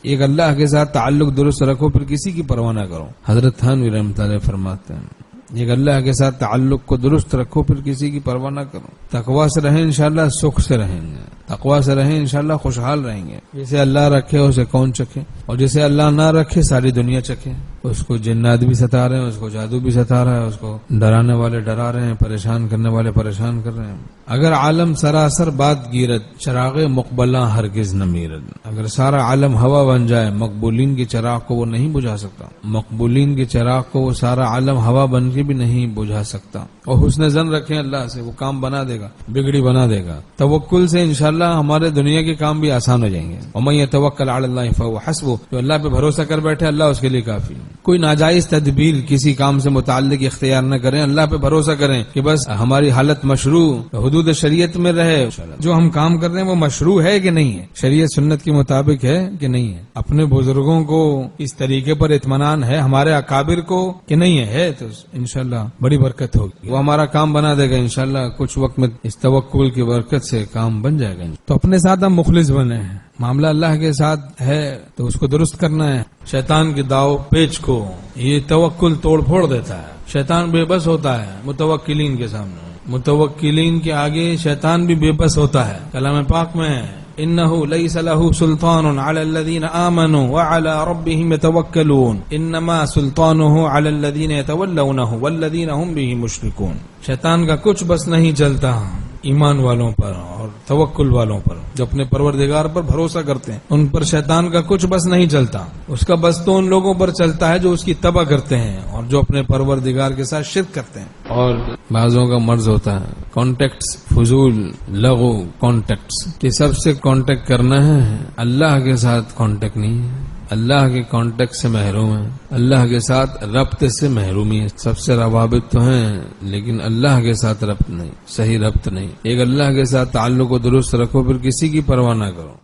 ایک اللہ کے ساتھ تعلق درست رکھو پھر کسی کی پرواہ نہ کرو. حضرت تھانوی رحمۃ اللہ فرماتے ہیں ایک اللہ کے ساتھ تعلق کو درست رکھو پھر کسی کی پرواہ نہ کرو. تقوی سے رہیں انشاءاللہ سکھ سے رہیں گے, تقوی سے رہیں انشاءاللہ خوشحال رہیں گے. جسے اللہ رکھے اسے کون چکھے, اور جسے اللہ نہ رکھے ساری دنیا چکھے. اس کو جنات بھی ستا رہے ہیں, اس کو جادو بھی ستا رہا ہے, اس کو ڈرانے والے ڈرا رہے ہیں, پریشان کرنے والے پریشان کر رہے ہیں. اگر عالم سراسر بات گیرت چراغ مقبلہ ہرگز نہ میرد. اگر سارا عالم ہوا بن جائے مقبولین کے چراغ کو وہ نہیں بجھا سکتا. مقبولین کے چراغ کو وہ سارا عالم ہوا بن کے بھی نہیں بجھا سکتا. اور حسن ظن رکھیں اللہ سے, وہ کام بنا دے گا, بگڑی بنا دے گا. توکل سے انشاءاللہ ہمارے دنیا کے کام بھی آسان ہو جائیں گے. ومن یتوکل علی اللہ فہو حسبہ, جو اللہ پہ بھروسہ کر بیٹھے اللہ اس کے لیے کافی. کوئی ناجائز تدبیر کسی کام سے متعلق اختیار نہ کریں, اللہ پہ بھروسہ کریں کہ بس ہماری حالت مشروع حدود شریعت میں رہے. جو ہم کام کر رہے ہیں وہ مشروع ہے کہ نہیں ہے, شریعت سنت کے مطابق ہے کہ نہیں ہے, اپنے بزرگوں کو اس طریقے پر اطمینان ہے, ہمارے اکابر کو کہ نہیں ہے, تو انشاءاللہ بڑی برکت ہوگی. وہ ہمارا کام بنا دے گا انشاءاللہ. کچھ وقت میں اس توکل کی برکت سے کام بن جائے گا. تو اپنے ساتھ ہم مخلص بنے ہیں. معاملہ اللہ کے ساتھ ہے تو اس کو درست کرنا ہے. شیطان کے داؤ پیچ کو یہ توکل توڑ پھوڑ دیتا ہے. شیطان بے بس ہوتا ہے متوکلین کے سامنے. متوکلین کے آگے شیطان بھی بے بس ہوتا ہے. کلام پاک میں ہے انه ليس له سلطان على الذين آمنوا وعلى ربهم يتوكلون انما سلطانه على الذين يتولونه والذين هم به مشركون. شیطان کا کچھ بس نہیں چلتا ایمان والوں پر اور توکل والوں پر, جو اپنے پروردگار پر بھروسہ کرتے ہیں ان پر شیطان کا کچھ بس نہیں چلتا. اس کا بس تو ان لوگوں پر چلتا ہے جو اس کی تباہ کرتے ہیں اور جو اپنے پروردگار کے ساتھ شرک کرتے ہیں. اور بعضوں کا مرض ہوتا ہے کانٹیکٹس, فضول لغو کانٹیکٹس, کہ سب سے کانٹیکٹ کرنا ہے, اللہ کے ساتھ کانٹیکٹ نہیں ہے. اللہ کے کانٹیکٹ سے محروم ہے, اللہ کے ساتھ ربط سے محرومی ہے. سب سے روابط تو ہیں لیکن اللہ کے ساتھ ربط نہیں, صحیح ربط نہیں. ایک اللہ کے ساتھ تعلق کو درست رکھو پھر کسی کی پرواہ نہ کرو.